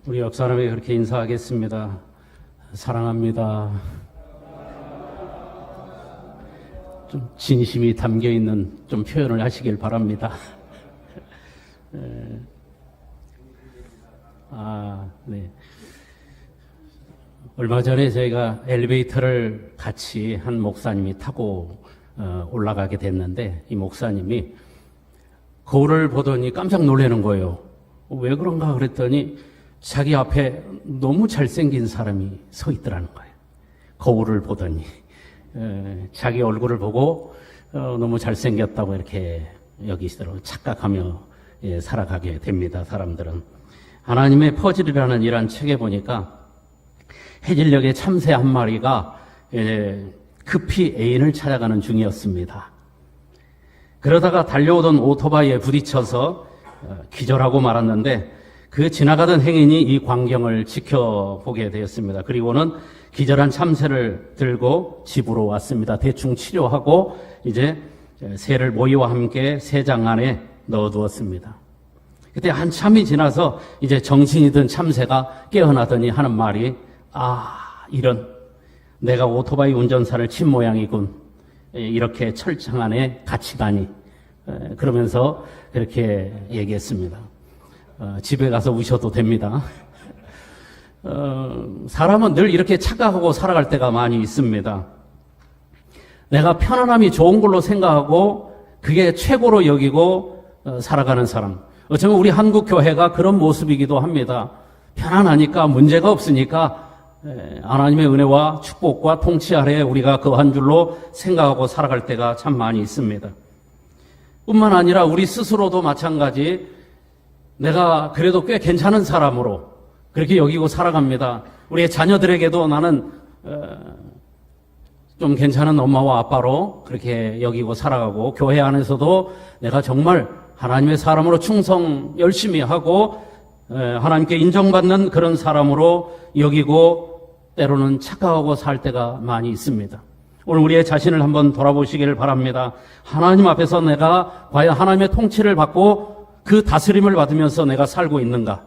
우리 옆 사람에게 그렇게 인사하겠습니다. 사랑합니다. 좀 진심이 담겨 있는 좀 표현을 하시길 바랍니다. 네. 얼마 전에 저희가 엘리베이터를 같이 한 목사님이 타고 올라가게 됐는데, 이 목사님이 거울을 보더니 깜짝 놀라는 거예요. 왜 그런가 그랬더니 자기 앞에 너무 잘생긴 사람이 서 있더라는 거예요. 거울을 보더니 자기 얼굴을 보고 너무 잘생겼다고 이렇게 여기시더라고요. 착각하며 살아가게 됩니다. 사람들은. 하나님의 퍼즐이라는 이러한 책에 보니까 해질녘에 참새 한 마리가 급히 애인을 찾아가는 중이었습니다. 그러다가 달려오던 오토바이에 부딪혀서 기절하고 말았는데, 그 지나가던 행인이 이 광경을 지켜보게 되었습니다. 그리고는 기절한 참새를 들고 집으로 왔습니다. 대충 치료하고 이제 새를 모이와 함께 새장 안에 넣어두었습니다. 그때 한참이 지나서 이제 정신이 든 참새가 깨어나더니 하는 말이, 이런, 내가 오토바이 운전사를 친 모양이군. 이렇게 철창 안에 갇히 가니. 그러면서 그렇게 얘기했습니다. 집에 가서 우셔도 됩니다. 사람은 늘 이렇게 착각하고 살아갈 때가 많이 있습니다. 내가 편안함이 좋은 걸로 생각하고 그게 최고로 여기고 살아가는 사람. 어쩌면 우리 한국 교회가 그런 모습이기도 합니다. 편안하니까, 문제가 없으니까 하나님의 은혜와 축복과 통치 아래에 우리가 거한 줄로 생각하고 살아갈 때가 참 많이 있습니다. 뿐만 아니라 우리 스스로도 마찬가지, 내가 그래도 꽤 괜찮은 사람으로 그렇게 여기고 살아갑니다. 우리의 자녀들에게도 나는 좀 괜찮은 엄마와 아빠로 그렇게 여기고 살아가고, 교회 안에서도 내가 정말 하나님의 사람으로 충성 열심히 하고 하나님께 인정받는 그런 사람으로 여기고, 때로는 착각하고 살 때가 많이 있습니다. 오늘 우리의 자신을 한번 돌아보시기를 바랍니다. 하나님 앞에서 내가 과연 하나님의 통치를 받고 그 다스림을 받으면서 내가 살고 있는가?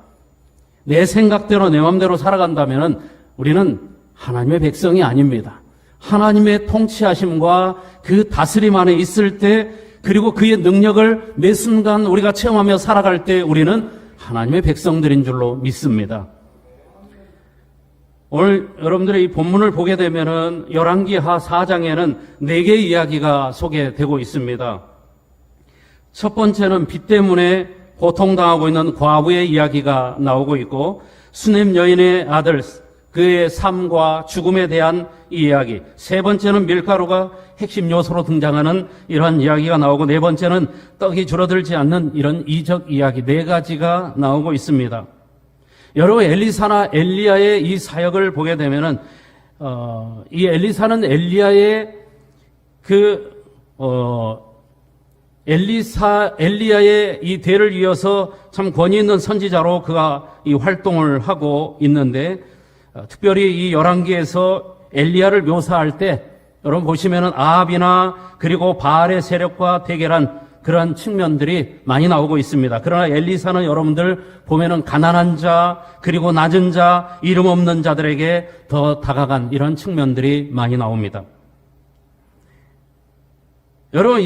내 생각대로 내 마음대로 살아간다면 우리는 하나님의 백성이 아닙니다. 하나님의 통치하심과 그 다스림 안에 있을 때, 그리고 그의 능력을 매 순간 우리가 체험하며 살아갈 때 우리는 하나님의 백성들인 줄로 믿습니다. 오늘 여러분들의 이 본문을 보게 되면은 열왕기하 4장에는 4개의 이야기가 소개되고 있습니다. 첫 번째는 빚 때문에 고통당하고 있는 과부의 이야기가 나오고 있고, 수넴 여인의 아들 그의 삶과 죽음에 대한 이야기. 세 번째는 밀가루가 핵심 요소로 등장하는 이러한 이야기가 나오고, 네 번째는 떡이 줄어들지 않는 이런 이적 이야기. 4가지가 나오고 있습니다. 여러분, 엘리사나 엘리야의 이 사역을 보게 되면은 이 엘리사는 엘리야의 엘리야의 이 대를 이어서 참 권위 있는 선지자로 그가 이 활동을 하고 있는데, 특별히 이 열왕기에서 엘리야를 묘사할 때 여러분 보시면은 아합이나 그리고 바알의 세력과 대결한 그러한 측면들이 많이 나오고 있습니다. 그러나 엘리사는 여러분들 보면은 가난한 자, 그리고 낮은 자, 이름 없는 자들에게 더 다가간 이런 측면들이 많이 나옵니다. 여러분,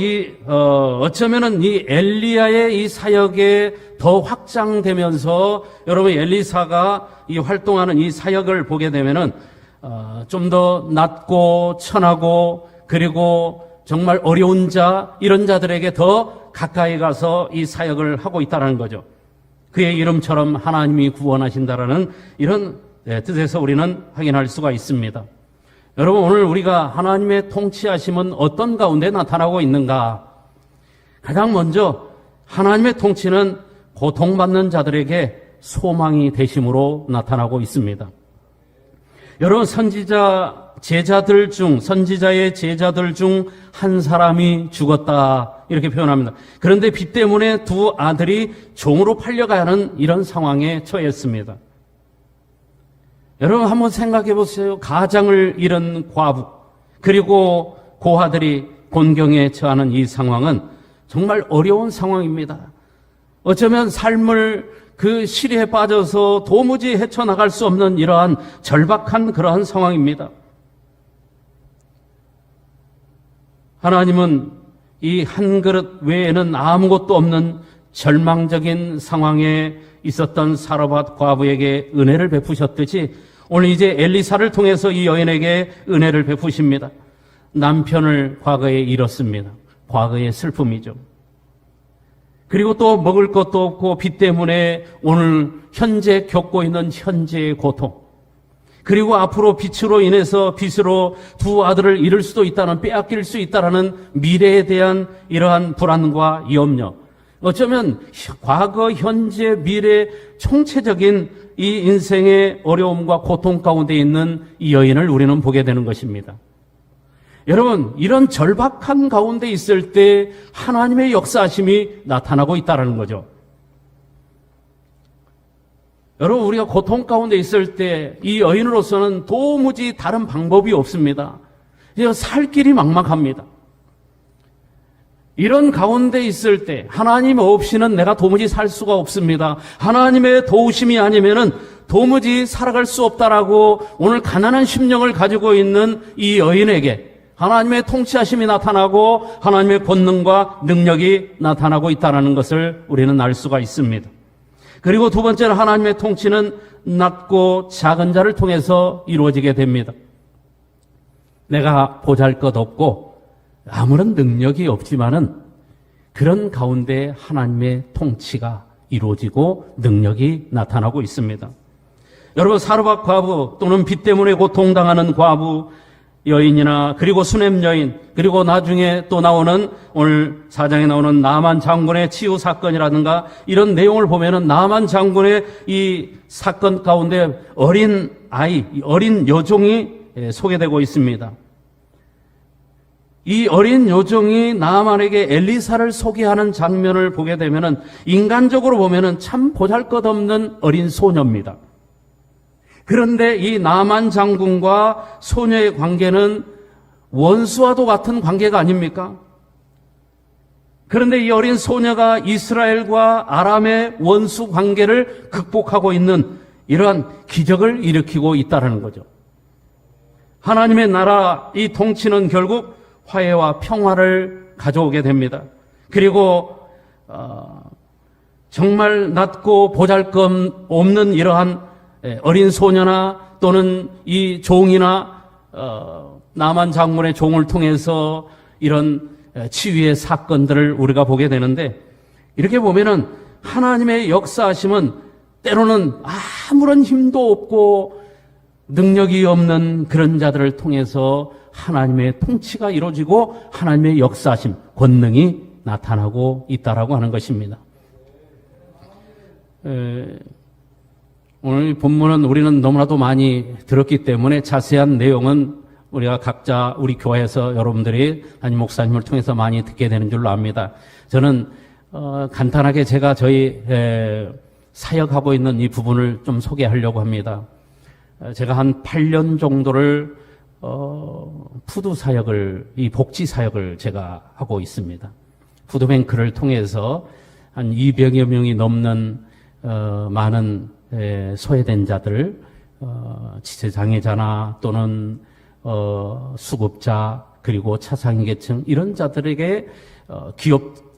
어쩌면은 이 엘리야의 이 사역에 더 확장되면서 여러분 엘리사가 이 활동하는 이 사역을 보게 되면은 좀 더 낮고 천하고, 그리고 정말 어려운 자, 이런 자들에게 더 가까이 가서 이 사역을 하고 있다는 거죠. 그의 이름처럼 하나님이 구원하신다라는 이런 뜻에서 우리는 확인할 수가 있습니다. 여러분, 오늘 우리가 하나님의 통치하심은 어떤 가운데 나타나고 있는가? 가장 먼저 하나님의 통치는 고통받는 자들에게 소망이 되심으로 나타나고 있습니다. 여러분, 선지자의 제자들 중 한 사람이 죽었다, 이렇게 표현합니다. 그런데 빚 때문에 2 아들이 종으로 팔려가야 하는 이런 상황에 처했습니다. 여러분, 한번 생각해 보세요. 가장을 잃은 과부, 그리고 고아들이 곤경에 처하는 이 상황은 정말 어려운 상황입니다. 어쩌면 삶을 그 시리에 빠져서 도무지 헤쳐나갈 수 없는 이러한 절박한 그러한 상황입니다. 하나님은 이 한 그릇 외에는 아무것도 없는 절망적인 상황에 있었던 사르밧 과부에게 은혜를 베푸셨듯이 오늘 이제 엘리사를 통해서 이 여인에게 은혜를 베푸십니다. 남편을 과거에 잃었습니다. 과거의 슬픔이죠. 그리고 또 먹을 것도 없고 빚 때문에 오늘 현재 겪고 있는 현재의 고통, 그리고 앞으로 빚으로 인해서 빚으로 두 아들을 잃을 수도 있다는, 빼앗길 수 있다는 미래에 대한 이러한 불안과 염려, 어쩌면 과거, 현재, 미래 총체적인 이 인생의 어려움과 고통 가운데 있는 이 여인을 우리는 보게 되는 것입니다. 여러분, 이런 절박한 가운데 있을 때 하나님의 역사하심이 나타나고 있다는 거죠. 여러분, 우리가 고통 가운데 있을 때 이 여인으로서는 도무지 다른 방법이 없습니다. 살 길이 막막합니다. 이런 가운데 있을 때 하나님 없이는 내가 도무지 살 수가 없습니다. 하나님의 도우심이 아니면은 도무지 살아갈 수 없다라고 오늘 가난한 심령을 가지고 있는 이 여인에게 하나님의 통치하심이 나타나고 하나님의 권능과 능력이 나타나고 있다는 것을 우리는 알 수가 있습니다. 그리고 두 번째는 하나님의 통치는 낮고 작은 자를 통해서 이루어지게 됩니다. 내가 보잘것없고 아무런 능력이 없지만은 그런 가운데 하나님의 통치가 이루어지고 능력이 나타나고 있습니다. 여러분, 사르밧 과부 또는 빚 때문에 고통당하는 과부 여인이나 그리고 수넴 여인, 그리고 나중에 또 나오는 오늘 4장에 나오는 나만 장군의 치유 사건이라든가 이런 내용을 보면은 나만 장군의 이 사건 가운데 어린 아이, 어린 여종이 소개되고 있습니다. 이 어린 여종이 나만에게 엘리사를 소개하는 장면을 보게 되면은 인간적으로 보면은 참 보잘것없는 어린 소녀입니다. 그런데 이 나만 장군과 소녀의 관계는 원수와도 같은 관계가 아닙니까? 그런데 이 어린 소녀가 이스라엘과 아람의 원수 관계를 극복하고 있는 이러한 기적을 일으키고 있다는 거죠. 하나님의 나라, 이 통치는 결국 화해와 평화를 가져오게 됩니다. 그리고 정말 낮고 보잘것 없는 이러한 어린 소녀나 또는 이 종이나 나만 장군의 종을 통해서 이런 치유의 사건들을 우리가 보게 되는데, 이렇게 보면은 하나님의 역사하심은 때로는 아무런 힘도 없고 능력이 없는 그런 자들을 통해서 하나님의 통치가 이루어지고 하나님의 역사하심, 권능이 나타나고 있다라고 하는 것입니다. 오늘 본문은 우리는 너무나도 많이 들었기 때문에 자세한 내용은 우리가 각자 우리 교회에서 여러분들이 담임 목사님을 통해서 많이 듣게 되는 줄로 압니다. 저는 간단하게 제가 저희 사역하고 있는 이 부분을 좀 소개하려고 합니다. 제가 한 8년 정도를 푸드 사역을, 이 복지 사역을 제가 하고 있습니다. 푸드뱅크를 통해서 한 200여 명이 넘는 많은 소외된 자들, 지체장애자나 또는 수급자, 그리고 차상위계층, 이런 자들에게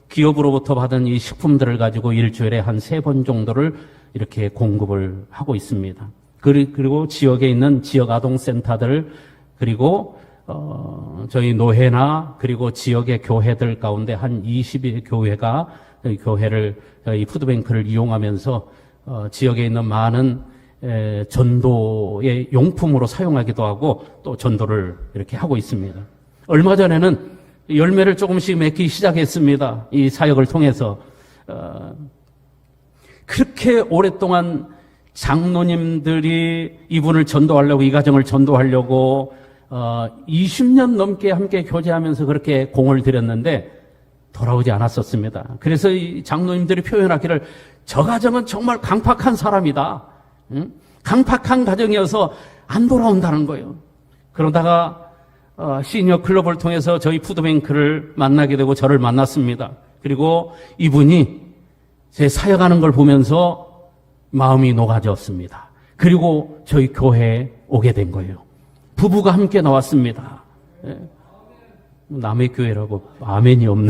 기업으로부터 받은 이 식품들을 가지고 일주일에 한 3번 정도를 이렇게 공급을 하고 있습니다. 그리고 지역에 있는 지역 아동센터들, 그리고 저희 노회나 그리고 지역의 교회들 가운데 한 20여 교회가 교회를, 이 푸드뱅크를 이용하면서 지역에 있는 많은 전도의 용품으로 사용하기도 하고 또 전도를 이렇게 하고 있습니다. 얼마 전에는 열매를 조금씩 맺기 시작했습니다. 이 사역을 통해서. 그렇게 오랫동안 장로님들이 이분을 전도하려고, 이 가정을 전도하려고 20년 넘게 함께 교제하면서 그렇게 공을 들였는데 돌아오지 않았었습니다. 그래서 이 장로님들이 표현하기를 저 가정은 정말 강팍한 사람이다. 강팍한 가정이어서 안 돌아온다는 거예요. 그러다가 시니어 클럽을 통해서 저희 푸드뱅크를 만나게 되고 저를 만났습니다. 그리고 이분이 제 사역하는 걸 보면서 마음이 녹아졌습니다. 그리고 저희 교회에 오게 된 거예요. 부부가 함께 나왔습니다. 예. 남의 교회라고 아멘이 없네.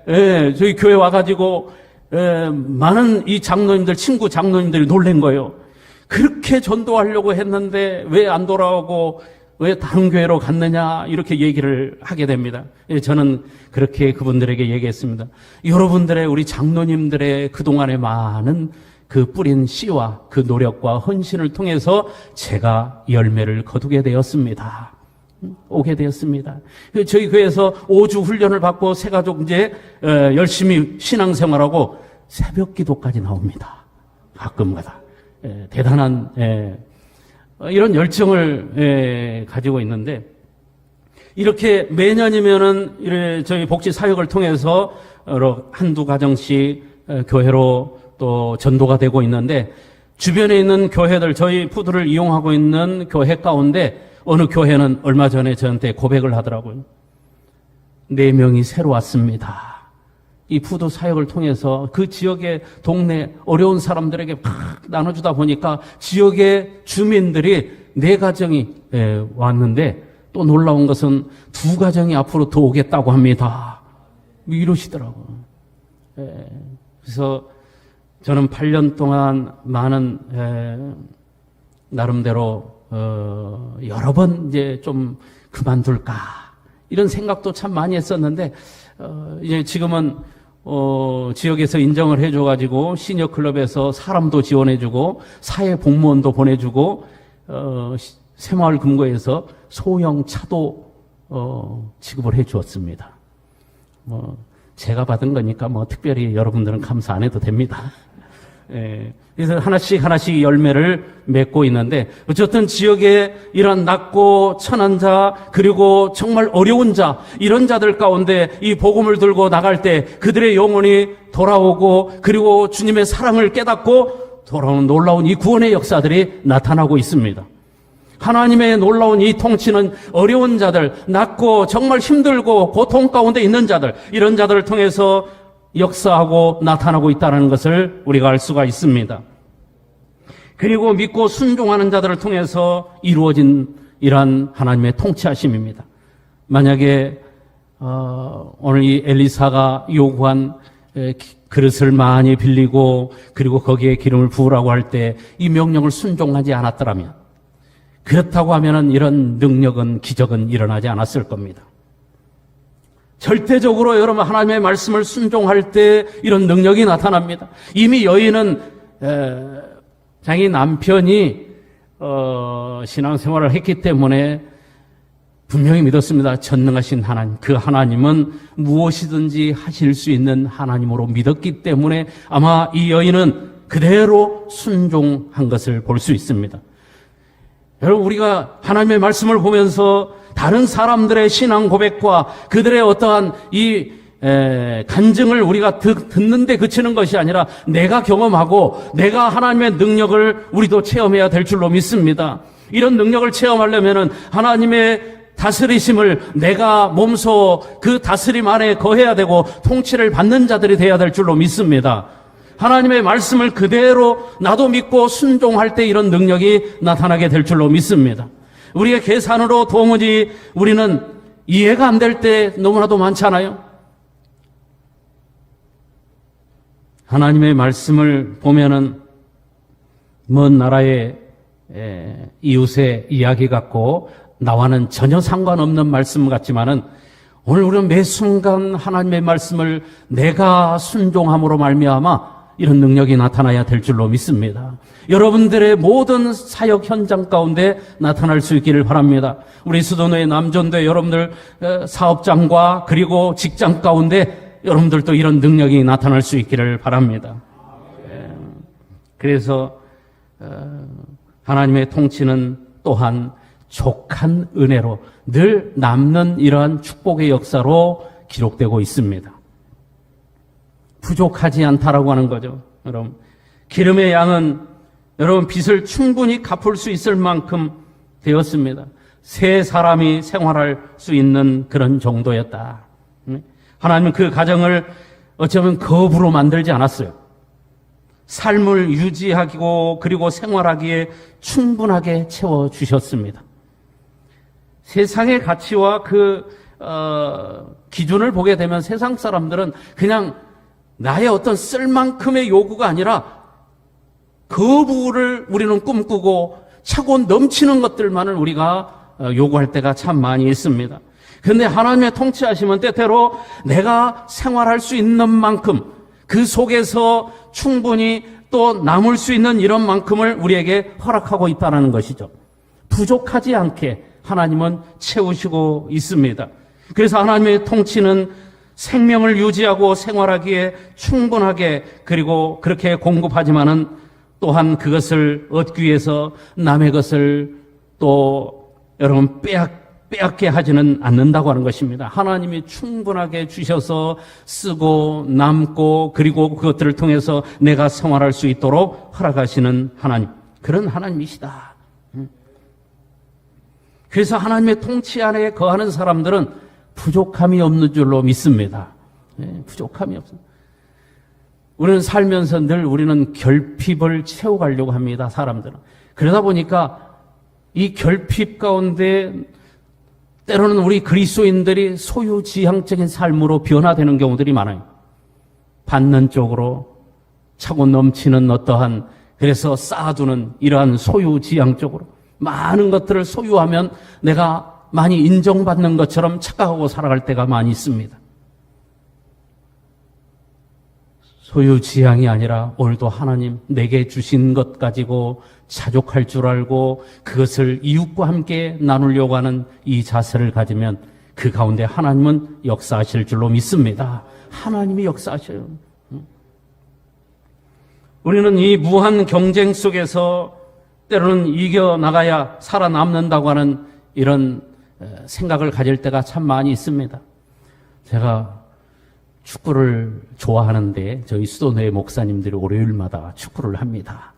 예, 저희 교회 와가지고 많은 이 장로님들, 친구 장로님들이 놀란 거예요. 그렇게 전도하려고 했는데 왜 안 돌아오고 왜 다른 교회로 갔느냐 이렇게 얘기를 하게 됩니다. 예, 저는 그렇게 그분들에게 얘기했습니다. 여러분들의 우리 장로님들의 그동안의 많은 그 뿌린 씨와 그 노력과 헌신을 통해서 제가 열매를 거두게 되었습니다. 오게 되었습니다. 저희 교회에서 5주 훈련을 받고 새가족 이제 열심히 신앙생활하고 새벽 기도까지 나옵니다. 가끔가다. 대단한 이런 열정을 가지고 있는데, 이렇게 매년이면은 저희 복지 사역을 통해서 한두 가정씩 교회로 또 전도가 되고 있는데, 주변에 있는 교회들, 저희 푸드를 이용하고 있는 교회 가운데 어느 교회는 얼마 전에 저한테 고백을 하더라고요. 4명이 새로 왔습니다. 이 푸드 사역을 통해서 그 지역의 동네 어려운 사람들에게 막 나눠주다 보니까 지역의 주민들이 4가정이 왔는데, 또 놀라운 것은 2가정이 앞으로 더 오겠다고 합니다. 이러시더라고요. 그래서 저는 8년 동안 많은 나름대로 여러 번 이제 좀 그만둘까 이런 생각도 참 많이 했었는데, 이제 지금은 지역에서 인정을 해줘가지고 시니어 클럽에서 사람도 지원해주고 사회 공무원도 보내주고 새마을 금고에서 소형 차도 지급을 해주었습니다. 제가 받은 거니까 특별히 여러분들은 감사 안 해도 됩니다. 그래서 하나씩 열매를 맺고 있는데, 어쨌든 지역에 이런 낮고 천한 자, 그리고 정말 어려운 자, 이런 자들 가운데 이 복음을 들고 나갈 때 그들의 영혼이 돌아오고, 그리고 주님의 사랑을 깨닫고 돌아오는 놀라운 이 구원의 역사들이 나타나고 있습니다. 하나님의 놀라운 이 통치는 어려운 자들, 낮고 정말 힘들고 고통 가운데 있는 자들, 이런 자들을 통해서 역사하고 나타나고 있다는 것을 우리가 알 수가 있습니다. 그리고 믿고 순종하는 자들을 통해서 이루어진 이러한 하나님의 통치하심입니다. 만약에 오늘 이 엘리사가 요구한 그릇을 많이 빌리고 그리고 거기에 기름을 부으라고 할 때 이 명령을 순종하지 않았더라면, 그렇다고 하면은 이런 능력은, 기적은 일어나지 않았을 겁니다. 절대적으로 여러분 하나님의 말씀을 순종할 때 이런 능력이 나타납니다. 이미 여인은 자기 남편이 신앙생활을 했기 때문에 분명히 믿었습니다. 전능하신 하나님, 그 하나님은 무엇이든지 하실 수 있는 하나님으로 믿었기 때문에 아마 이 여인은 그대로 순종한 것을 볼 수 있습니다. 여러분, 우리가 하나님의 말씀을 보면서 다른 사람들의 신앙 고백과 그들의 어떠한 이 간증을 우리가 듣는데 그치는 것이 아니라 내가 경험하고 내가 하나님의 능력을 우리도 체험해야 될 줄로 믿습니다. 이런 능력을 체험하려면은 하나님의 다스리심을 내가 몸소 그 다스림 안에 거해야 되고 통치를 받는 자들이 되어야 될 줄로 믿습니다. 하나님의 말씀을 그대로 나도 믿고 순종할 때 이런 능력이 나타나게 될 줄로 믿습니다. 우리의 계산으로 도무지 우리는 이해가 안 될 때 너무나도 많잖아요. 하나님의 말씀을 보면은 먼 나라의 이웃의 이야기 같고 나와는 전혀 상관없는 말씀 같지만은 오늘 우리는 매 순간 하나님의 말씀을 내가 순종함으로 말미암아 이런 능력이 나타나야 될 줄로 믿습니다. 여러분들의 모든 사역 현장 가운데 나타날 수 있기를 바랍니다. 우리 수도노의 남전도의 여러분들 사업장과 그리고 직장 가운데 여러분들도 이런 능력이 나타날 수 있기를 바랍니다. 그래서 하나님의 통치는 또한 족한 은혜로 늘 남는 이러한 축복의 역사로 기록되고 있습니다. 부족하지 않다라고 하는 거죠. 여러분, 기름의 양은 여러분 빚을 충분히 갚을 수 있을 만큼 되었습니다. 세 사람이 생활할 수 있는 그런 정도였다. 하나님은 그 가정을 어쩌면 거부로 만들지 않았어요. 삶을 유지하고 그리고 생활하기에 충분하게 채워주셨습니다. 세상의 가치와 기준을 보게 되면 세상 사람들은 그냥 나의 어떤 쓸만큼의 요구가 아니라 그 부를 우리는 꿈꾸고 차고 넘치는 것들만을 우리가 요구할 때가 참 많이 있습니다. 그런데 하나님의 통치하심은 때때로 내가 생활할 수 있는 만큼 그 속에서 충분히 또 남을 수 있는 이런 만큼을 우리에게 허락하고 있다는 것이죠. 부족하지 않게 하나님은 채우시고 있습니다. 그래서 하나님의 통치는 생명을 유지하고 생활하기에 충분하게 그리고 그렇게 공급하지만은 또한 그것을 얻기 위해서 남의 것을 또 여러분 빼앗게 하지는 않는다고 하는 것입니다. 하나님이 충분하게 주셔서 쓰고 남고 그리고 그것들을 통해서 내가 생활할 수 있도록 허락하시는 하나님, 그런 하나님이시다. 그래서 하나님의 통치 안에 거하는 사람들은 부족함이 없는 줄로 믿습니다. 부족함이 없습니다. 우리는 살면서 늘 우리는 결핍을 채워가려고 합니다. 사람들은. 그러다 보니까 이 결핍 가운데 때로는 우리 그리스도인들이 소유지향적인 삶으로 변화되는 경우들이 많아요. 받는 쪽으로 차고 넘치는 어떠한, 그래서 쌓아두는 이러한 소유지향적으로 많은 것들을 소유하면 내가 많이 인정받는 것처럼 착각하고 살아갈 때가 많이 있습니다. 소유지향이 아니라 오늘도 하나님 내게 주신 것 가지고 자족할 줄 알고 그것을 이웃과 함께 나누려고 하는 이 자세를 가지면 그 가운데 하나님은 역사하실 줄로 믿습니다. 하나님이 역사하셔요. 우리는 이 무한 경쟁 속에서 때로는 이겨나가야 살아남는다고 하는 이런 생각을 가질 때가 참 많이 있습니다. 제가 축구를 좋아하는데 저희 수도내 목사님들이 월요일마다 축구를 합니다.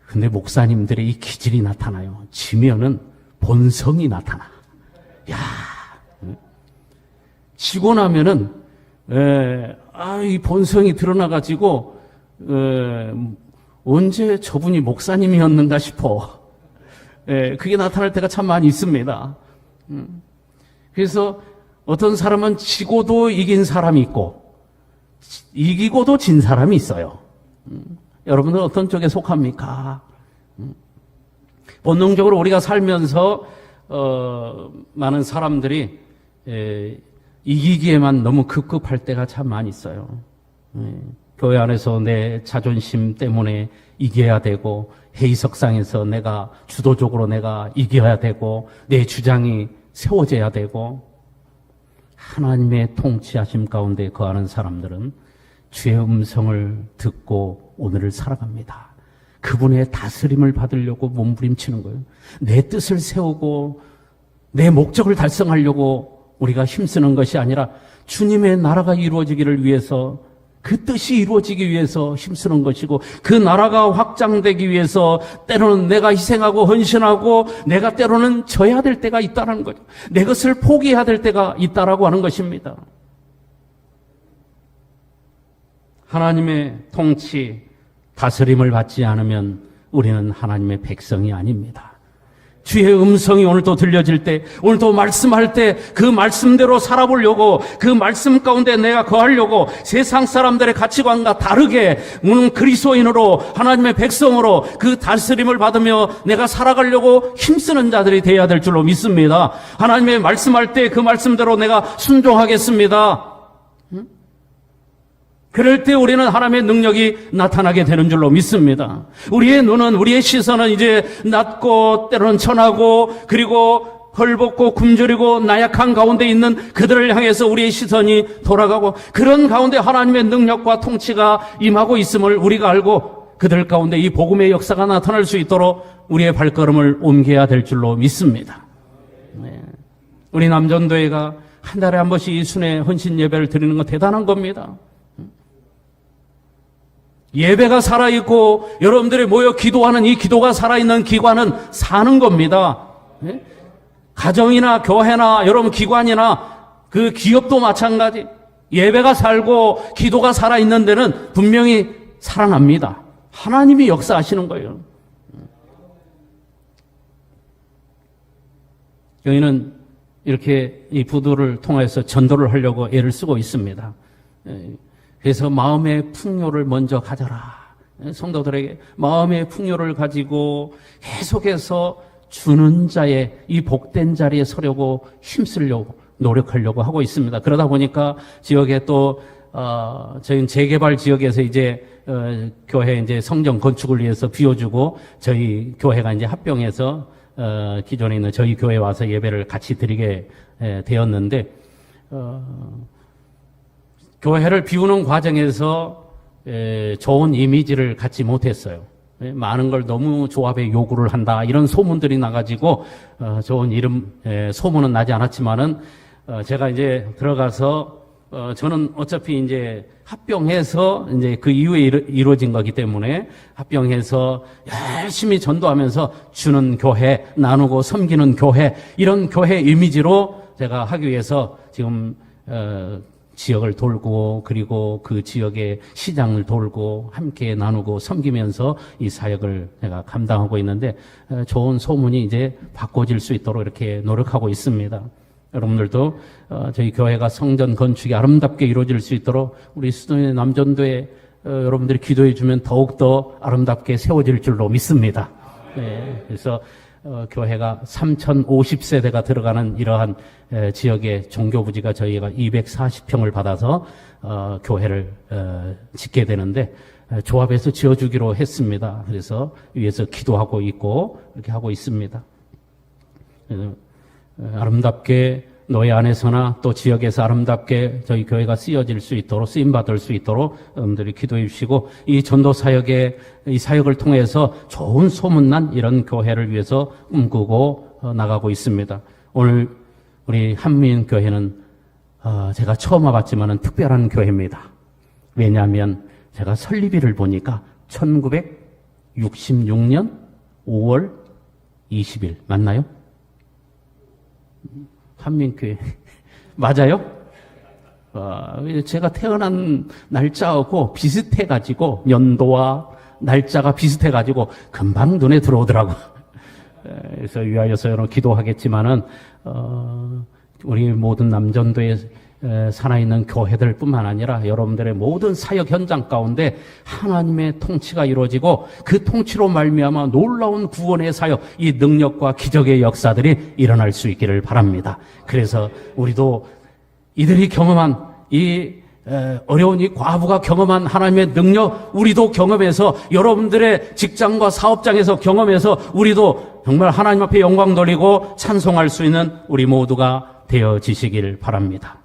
근데 목사님들의 이 기질이 나타나요. 지면은 본성이 나타나. 야, 지고 나면은 이 본성이 드러나가지고 언제 저분이 목사님이었는가 싶어. 그게 나타날 때가 참 많이 있습니다. 그래서 어떤 사람은 지고도 이긴 사람이 있고 이기고도 진 사람이 있어요. 여러분들 어떤 쪽에 속합니까? 본능적으로 우리가 살면서 많은 사람들이 이기기에만 너무 급급할 때가 참 많이 있어요. 교회 안에서 내 자존심 때문에 이겨야 되고 회의석상에서 내가 주도적으로 내가 이겨야 되고 내 주장이 세워져야 되고, 하나님의 통치하심 가운데 거하는 사람들은 주의 음성을 듣고 오늘을 살아갑니다. 그분의 다스림을 받으려고 몸부림치는 거예요. 내 뜻을 세우고 내 목적을 달성하려고 우리가 힘쓰는 것이 아니라 주님의 나라가 이루어지기를 위해서, 그 뜻이 이루어지기 위해서 힘쓰는 것이고, 그 나라가 확장되기 위해서 때로는 내가 희생하고 헌신하고 내가 때로는 져야 될 때가 있다는 거죠. 내 것을 포기해야 될 때가 있다라고 하는 것입니다. 하나님의 통치, 다스림을 받지 않으면 우리는 하나님의 백성이 아닙니다. 주의 음성이 오늘도 들려질 때, 오늘도 말씀할 때 그 말씀대로 살아보려고, 그 말씀 가운데 내가 거하려고, 세상 사람들의 가치관과 다르게 그리스도인으로, 하나님의 백성으로 그 다스림을 받으며 내가 살아가려고 힘쓰는 자들이 되어야 될 줄로 믿습니다. 하나님의 말씀할 때 그 말씀대로 내가 순종하겠습니다. 그럴 때 우리는 하나님의 능력이 나타나게 되는 줄로 믿습니다. 우리의 눈은, 우리의 시선은 이제 낮고 때로는 천하고 그리고 헐벗고 굶주리고 나약한 가운데 있는 그들을 향해서 우리의 시선이 돌아가고, 그런 가운데 하나님의 능력과 통치가 임하고 있음을 우리가 알고 그들 가운데 이 복음의 역사가 나타날 수 있도록 우리의 발걸음을 옮겨야 될 줄로 믿습니다. 우리 남전도회가 한 달에 한 번씩 이 순회 헌신 예배를 드리는 건 대단한 겁니다. 예배가 살아있고 여러분들이 모여 기도하는 이 기도가 살아있는 기관은 사는 겁니다. 가정이나 교회나 여러분 기관이나 그 기업도 마찬가지. 예배가 살고 기도가 살아있는 데는 분명히 살아납니다. 하나님이 역사하시는 거예요. 저희는 이렇게 이 부도를 통해서 전도를 하려고 애를 쓰고 있습니다. 그래서 마음의 풍요를 먼저 가져라. 성도들에게 마음의 풍요를 가지고 계속해서 주는 자의 이 복된 자리에 서려고 힘쓰려고 노력하려고 하고 있습니다. 그러다 보니까 지역에 또 저희는 재개발 지역에서 이제 교회 이제 성전 건축을 위해서 비워주고 저희 교회가 이제 합병해서 기존에 있는 저희 교회에 와서 예배를 같이 드리게 되었는데 교회를 비우는 과정에서 좋은 이미지를 갖지 못했어요. 많은 걸 너무 조합에 요구를 한다 이런 소문들이 나가지고 좋은 이름 소문은 나지 않았지만은 제가 이제 들어가서 저는 어차피 이제 합병해서 이제 그 이후에 이루어진 거기 때문에 합병해서 열심히 전도하면서 주는 교회, 나누고 섬기는 교회, 이런 교회 이미지로 제가 하기 위해서 지금 지역을 돌고 그리고 그 지역의 시장을 돌고 함께 나누고 섬기면서 이 사역을 내가 감당하고 있는데 좋은 소문이 이제 바꿔질 수 있도록 이렇게 노력하고 있습니다. 여러분들도 저희 교회가 성전 건축이 아름답게 이루어질 수 있도록 우리 수도의 남전도에 여러분들이 기도해 주면 더욱더 아름답게 세워질 줄로 믿습니다. 네, 그래서 교회가 3,050세대가 들어가는 이러한 지역의 종교부지가 저희가 240평을 받아서 교회를 짓게 되는데 조합에서 지어주기로 했습니다. 그래서 위에서 기도하고 있고 이렇게 하고 있습니다. 그래서 아름답게 노예 안에서나 또 지역에서 아름답게 저희 교회가 쓰여질 수 있도록 쓰임받을 수 있도록 여러분들이 기도해 주시고 이 전도 사역의 이 사역을 통해서 좋은 소문난 이런 교회를 위해서 꿈꾸고 나가고 있습니다. 오늘 우리 한민교회는 제가 처음 와봤지만은 특별한 교회입니다. 왜냐하면 제가 설립일을 보니까 1966년 5월 20일 맞나요? 한민교회 맞아요? 제가 태어난 날짜하고 비슷해가지고 연도와 날짜가 비슷해가지고 금방 눈에 들어오더라고. 그래서 위하여서 여러분 기도하겠지만은 우리 모든 남전도에 살아있는 교회들 뿐만 아니라 여러분들의 모든 사역 현장 가운데 하나님의 통치가 이루어지고 그 통치로 말미암아 놀라운 구원의 사역, 이 능력과 기적의 역사들이 일어날 수 있기를 바랍니다. 그래서 우리도 이들이 경험한 이 어려운 이 과부가 경험한 하나님의 능력 우리도 경험해서 여러분들의 직장과 사업장에서 경험해서 우리도 정말 하나님 앞에 영광 돌리고 찬송할 수 있는 우리 모두가 되어지시길 바랍니다.